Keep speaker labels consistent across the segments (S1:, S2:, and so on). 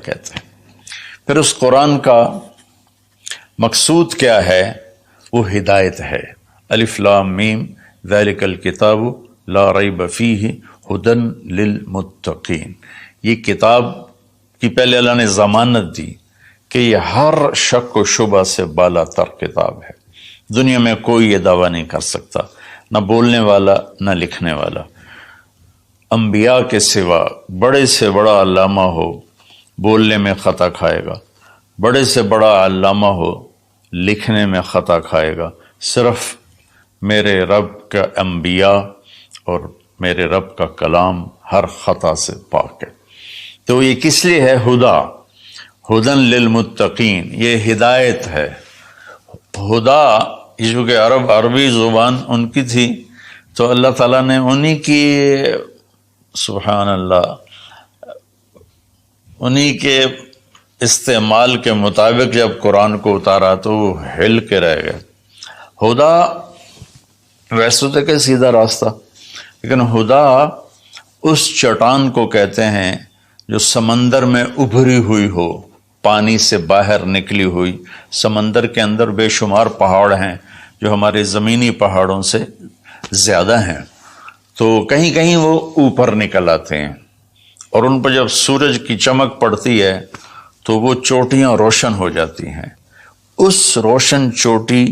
S1: کہتے ہیں۔ پھر اس قرآن کا مقصود کیا ہے؟ وہ ہدایت ہے۔ الف لام میم ذالک الکتاب لا ریب فیہ ھدی للمتقین، یہ کتاب کی پہلے اللہ نے ضمانت دی کہ یہ ہر شک و شبہ سے بالا تر کتاب ہے۔ دنیا میں کوئی یہ دعویٰ نہیں کر سکتا، نہ بولنے والا نہ لکھنے والا۔ انبیاء کے سوا بڑے سے بڑا علامہ ہو بولنے میں خطا کھائے گا، بڑے سے بڑا علامہ ہو لکھنے میں خطا کھائے گا۔ صرف میرے رب کا انبیاء اور میرے رب کا کلام ہر خطا سے پاک ہے۔ تو یہ کس لیے ہے؟ ہدن للمتقین، یہ ہدایت ہے۔ ہدا چونکہ عربی زبان ان کی تھی تو اللہ تعالیٰ نے انہی کی، سبحان اللہ، انہی کے استعمال کے مطابق جب قرآن کو اتارا تو وہ ہل کے رہ گئے۔ ہدا ویسے تو کہ سیدھا راستہ، لیکن ہدا اس چٹان کو کہتے ہیں جو سمندر میں ابھری ہوئی ہو، پانی سے باہر نکلی ہوئی۔ سمندر کے اندر بے شمار پہاڑ ہیں جو ہمارے زمینی پہاڑوں سے زیادہ ہیں، تو کہیں کہیں وہ اوپر نکل آتے ہیں، اور ان پر جب سورج کی چمک پڑتی ہے تو وہ چوٹیاں روشن ہو جاتی ہیں۔ اس روشن چوٹی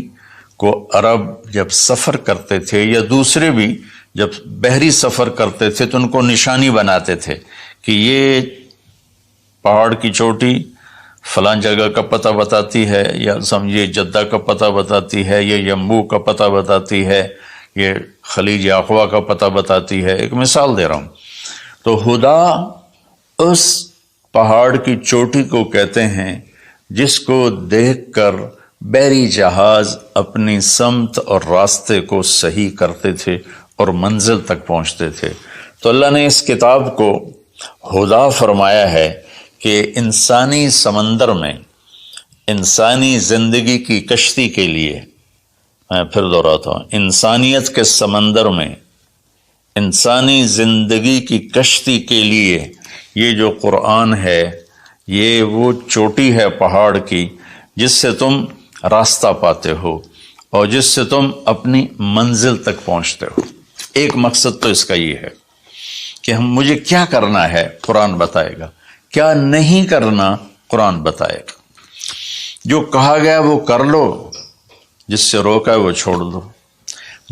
S1: کو عرب جب سفر کرتے تھے یا دوسرے بھی جب بحری سفر کرتے تھے تو ان کو نشانی بناتے تھے کہ یہ پہاڑ کی چوٹی فلاں جگہ کا پتہ بتاتی ہے، یا سمجھیے جدہ کا پتہ بتاتی ہے، یہ یمبو کا پتہ بتاتی ہے، یہ خلیج عقبہ کا پتہ بتاتی ہے۔ ایک مثال دے رہا ہوں۔ تو ہدا اس پہاڑ کی چوٹی کو کہتے ہیں جس کو دیکھ کر بحری جہاز اپنی سمت اور راستے کو صحیح کرتے تھے اور منزل تک پہنچتے تھے۔ تو اللہ نے اس کتاب کو ہدا فرمایا ہے کہ انسانی سمندر میں، انسانی زندگی کی کشتی کے لیے، میں پھر دہراتا ہوں، انسانیت کے سمندر میں انسانی زندگی کی کشتی کے لیے یہ جو قرآن ہے یہ وہ چوٹی ہے پہاڑ کی جس سے تم راستہ پاتے ہو اور جس سے تم اپنی منزل تک پہنچتے ہو۔ ایک مقصد تو اس کا یہ ہے کہ مجھے کیا کرنا ہے قرآن بتائے گا، کیا نہیں کرنا قرآن بتائے گا۔ جو کہا گیا وہ کر لو، جس سے روکا ہے وہ چھوڑ دو۔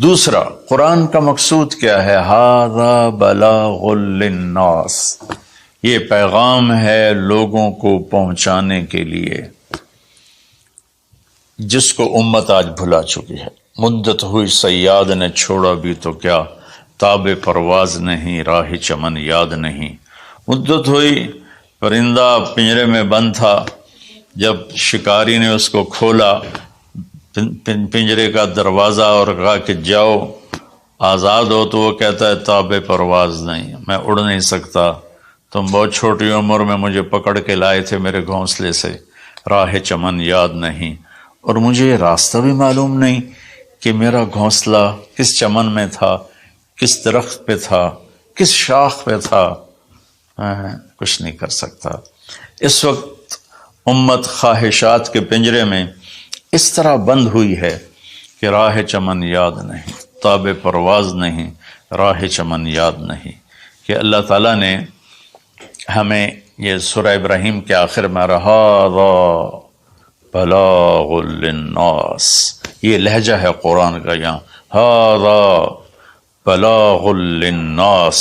S1: دوسرا، قرآن کا مقصود کیا ہے؟ ھذا بلاغ للناس، یہ پیغام ہے لوگوں کو پہنچانے کے لیے، جس کو امت آج بھلا چکی ہے۔ مدت ہوئی صیاد نے چھوڑا بھی تو کیا، تاب پرواز نہیں راہ چمن یاد نہیں۔ مدت ہوئی، پرندہ پنجرے میں بند تھا، جب شکاری نے اس کو کھولا پنجرے کا دروازہ اور کہا کہ جاؤ آزاد ہو، تو وہ کہتا ہے تاب پرواز نہیں، میں اڑ نہیں سکتا، تم بہت چھوٹی عمر میں مجھے پکڑ کے لائے تھے میرے گھونسلے سے، راہ چمن یاد نہیں، اور مجھے راستہ بھی معلوم نہیں کہ میرا گھونسلہ کس چمن میں تھا، کس درخت پہ تھا، کس شاخ پہ تھا، میں کچھ نہیں کر سکتا۔ اس وقت امت خواہشات کے پنجرے میں اس طرح بند ہوئی ہے کہ راہ چمن یاد نہیں، تاب پرواز نہیں، راہ چمن یاد نہیں، کہ اللہ تعالیٰ نے ہمیں یہ سورہ ابراہیم کے آخر میں ھذا بلاغ للناس، یہ لہجہ ہے قرآن کا، یہاں ھذا بلاغ للناس،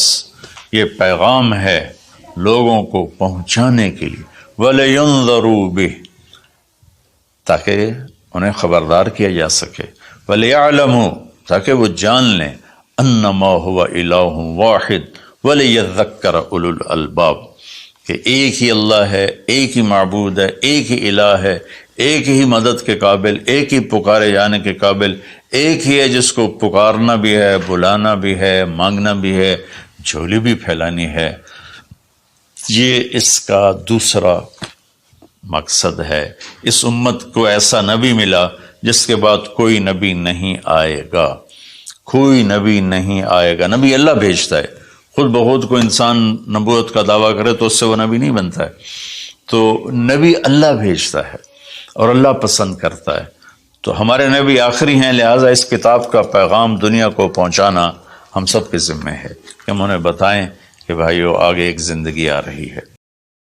S1: یہ پیغام ہے لوگوں کو پہنچانے کے لیے، وَلِيُنذَرُوا بِهِ، تاکہ انہیں خبردار کیا جا سکے، وَلِيَعْلَمُوا، تاکہ وہ جان لیں، أَنَّمَا هُوَ إِلَٰهٌ وَاحِدٌ وَلِيَذَّكَّرَ أُولُو الْأَلْبَابِ، کہ ایک ہی اللہ ہے، ایک ہی معبود ہے، ایک ہی الہ ہے، ایک ہی مدد کے قابل، ایک ہی پکارے جانے کے قابل، ایک ہی ہے جس کو پکارنا بھی ہے، بلانا بھی ہے، مانگنا بھی ہے، جھولی بھی پھیلانی ہے۔ یہ اس کا دوسرا مقصد ہے۔ اس امت کو ایسا نبی ملا جس کے بعد کوئی نبی نہیں آئے گا، کوئی نبی نہیں آئے گا۔ نبی اللہ بھیجتا ہے، خود بخود کو انسان نبوت کا دعویٰ کرے تو اس سے وہ نبی نہیں بنتا ہے۔ تو نبی اللہ بھیجتا ہے اور اللہ پسند کرتا ہے، تو ہمارے نبی آخری ہیں، لہٰذا اس کتاب کا پیغام دنیا کو پہنچانا ہم سب کے ذمہ ہے کہ ہم انہیں بتائیں کہ بھائیو آگے ایک زندگی آ رہی ہے۔